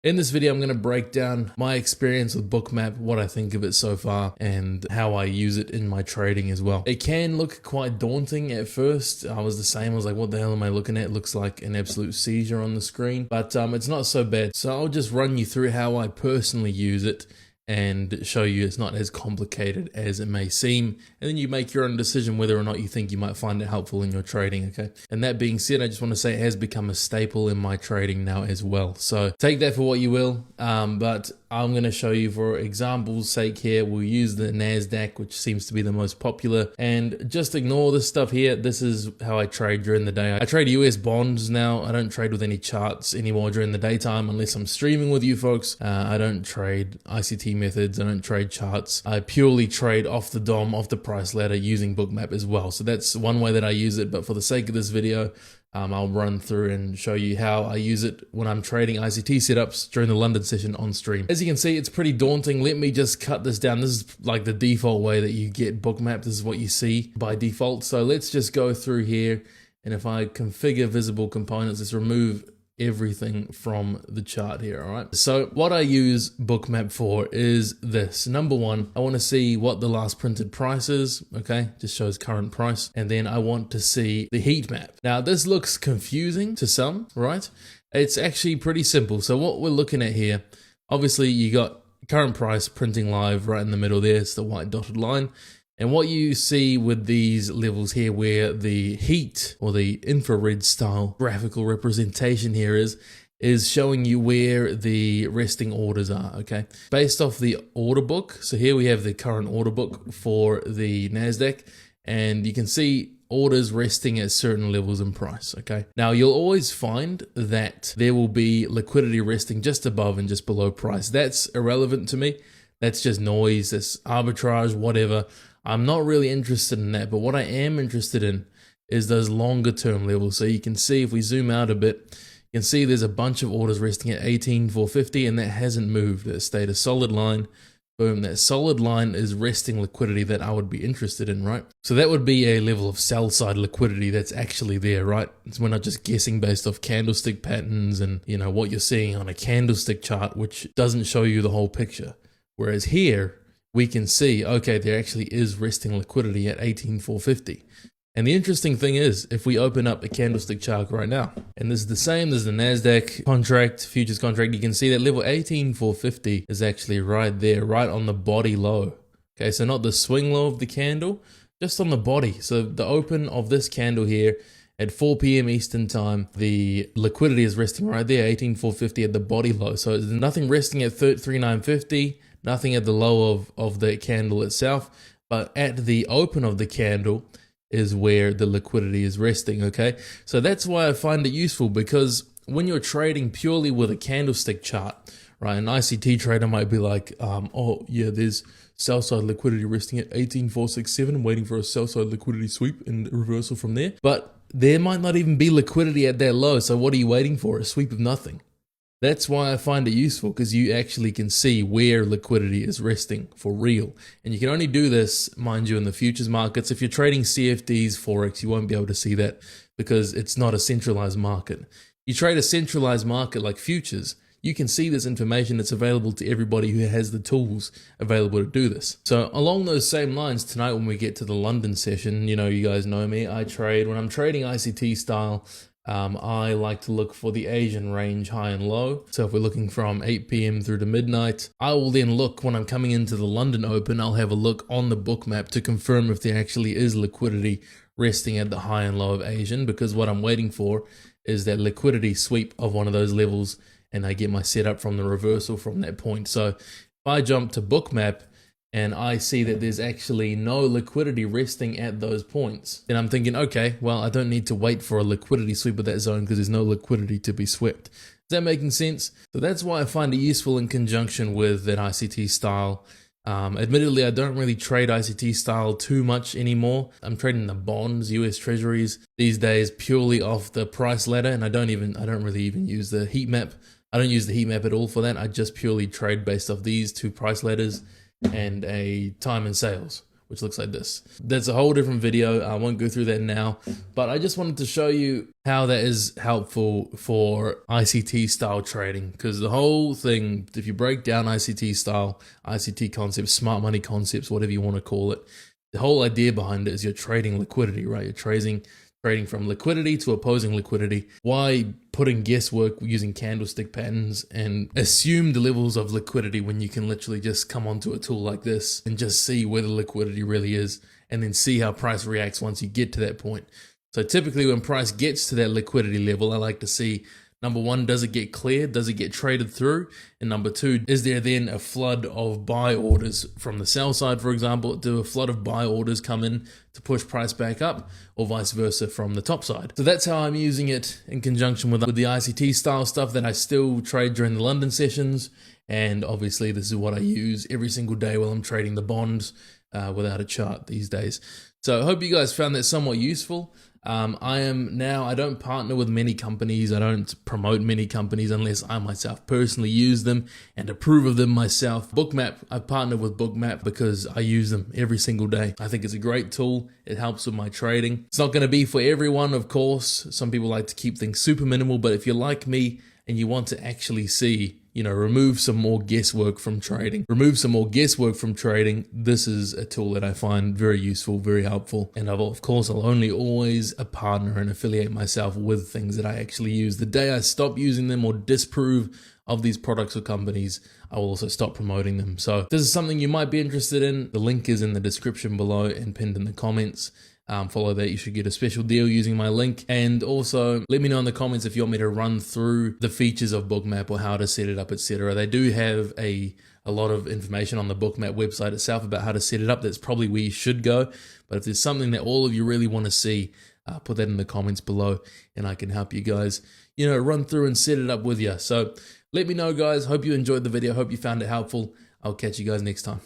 In this video, I'm going to break down my experience with Bookmap, what I think of it so far, and how I use it in my trading as well. It can look quite daunting at first. I was the same. I was like, what the hell am I looking at? It looks like an absolute seizure on the screen, but it's not so bad. So I'll just run you through how I personally use it and show you it's not as complicated as it may seem, and then you make your own decision whether or not you think you might find it helpful in your trading, okay? And that being said, I just want to say it has become a staple in my trading now as well. So take that for what you will, but I'm going to show you for example's sake here, we'll use the NASDAQ, which seems to be the most popular, and just ignore this stuff here. This is how I trade during the day. I trade US bonds now. I don't trade with any charts anymore during the daytime unless I'm streaming with you folks. I don't trade ICT methods. I don't trade charts. I purely trade off the DOM, off the price ladder using Bookmap as well. So that's one way that I use it, but for the sake of this video, I'll run through and show you how I use it when I'm trading ICT setups during the London session on stream. As you can see, it's pretty daunting. Let me just cut this down. This is like the default way that you get Bookmap. This is what you see by default. So let's just go through here. And if I configure visible components, let's remove everything from the chart here, all right? So what I use Bookmap for is this. Number one, I want to see what the last printed price is, okay? Just shows current price. And then I want to see the heat map. Now this looks confusing to some, right? It's actually pretty simple. So what we're looking at here, obviously you got current price printing live right in the middle there. It's the white dotted line. And what you see with these levels here where the heat or the infrared style graphical representation here is showing you where the resting orders are, okay? Based off the order book. So here we have the current order book for the NASDAQ, and you can see orders resting at certain levels in price, okay? Now you'll always find that there will be liquidity resting just above and just below price. That's irrelevant to me. That's just noise, that's arbitrage, whatever. I'm not really interested in that, but what I am interested in is those longer term levels. So you can see if we zoom out a bit, you can see there's a bunch of orders resting at 18,450 and that hasn't moved. It stayed a solid line. Boom, that solid line is resting liquidity that I would be interested in, right? So that would be a level of sell side liquidity that's actually there, right? We're not just guessing based off candlestick patterns and you know what you're seeing on a candlestick chart, which doesn't show you the whole picture. Whereas here, we can see, okay, there actually is resting liquidity at 18,450. And the interesting thing is, if we open up a candlestick chart right now, and this is the same as the NASDAQ contract, futures contract, you can see that level 18,450 is actually right there, right on the body low. Okay, so not the swing low of the candle, just on the body. So the open of this candle here at 4 p.m. Eastern time, the liquidity is resting right there, 18,450 at the body low. So there's nothing resting at 3950. Nothing at the low of the candle itself, but at the open of the candle is where the liquidity is resting, okay? So that's why I find it useful, because when you're trading purely with a candlestick chart, right, an ICT trader might be like, oh yeah, there's sell side liquidity resting at 18,467, waiting for a sell side liquidity sweep and reversal from there. But there might not even be liquidity at that low, so what are you waiting for? A sweep of nothing. That's why I find it useful, because you actually can see where liquidity is resting for real. And you can only do this, mind you, in the futures markets. If you're trading CFDs, Forex, you won't be able to see that because it's not a centralized market. You trade a centralized market like futures, you can see this information that's available to everybody who has the tools available to do this. So along those same lines, tonight when we get to the London session, you know, you guys know me, I trade, when I'm trading ICT style, I like to look for the Asian range high and low. So if we're looking from 8 p.m. through to midnight, I will then look when I'm coming into the London Open, I'll have a look on the Bookmap to confirm if there actually is liquidity resting at the high and low of Asian, because what I'm waiting for is that liquidity sweep of one of those levels and I get my setup from the reversal from that point. So if I jump to Bookmap, and I see that there's actually no liquidity resting at those points, then I'm thinking, okay, well, I don't need to wait for a liquidity sweep of that zone because there's no liquidity to be swept. Is that making sense? So that's why I find it useful in conjunction with that ICT style. Admittedly, I don't really trade ICT style too much anymore. I'm trading the bonds, US treasuries these days purely off the price ladder, and I don't really even use the heat map. I don't use the heat map at all for that. I just purely trade based off these two price ladders and a time and sales, which looks like this. That's a whole different video. I won't go through that now, but I just wanted to show you how that is helpful for ICT style trading, because the whole thing, if you break down ICT style, ICT concepts, smart money concepts, whatever you want to call it, the whole idea behind it is you're trading liquidity, right? You're trading from liquidity to opposing liquidity. Why putting guesswork using candlestick patterns and assume the levels of liquidity when you can literally just come onto a tool like this and just see where the liquidity really is, and then see how price reacts once you get to that point. So typically when price gets to that liquidity level, I like to see, number one, does it get cleared? Does it get traded through? And number two, is there then a flood of buy orders from the sell side, for example? Do a flood of buy orders come in to push price back up, or vice versa from the top side? So that's how I'm using it in conjunction with the ICT style stuff that I still trade during the London sessions. And obviously this is what I use every single day while I'm trading the bonds without a chart these days. So I hope you guys found that somewhat useful. I don't partner with many companies. I don't promote many companies unless I myself personally use them and approve of them myself. Bookmap, I've partnered with Bookmap because I use them every single day. I think it's a great tool. It helps with my trading. It's not going to be for everyone, of course. Some people like to keep things super minimal, but if you're like me and you want to actually see, remove some more guesswork from trading. This is a tool that I find very useful, very helpful. And of course, I'll only always partner and affiliate myself with things that I actually use. The day I stop using them or disprove of these products or companies, I will also stop promoting them. So if this is something you might be interested in, the link is in the description below and pinned in the comments. Follow that, you should get a special deal using my link. And also let me know in the comments if you want me to run through the features of Bookmap or how to set it up, etc. They do have a lot of information on the Bookmap website itself about how to set it up. That's probably where you should go. But if there's something that all of you really want to see, put that in the comments below and I can help you guys, run through and set it up with you. So let me know, guys. Hope you enjoyed the video. Hope you found it helpful. I'll catch you guys next time.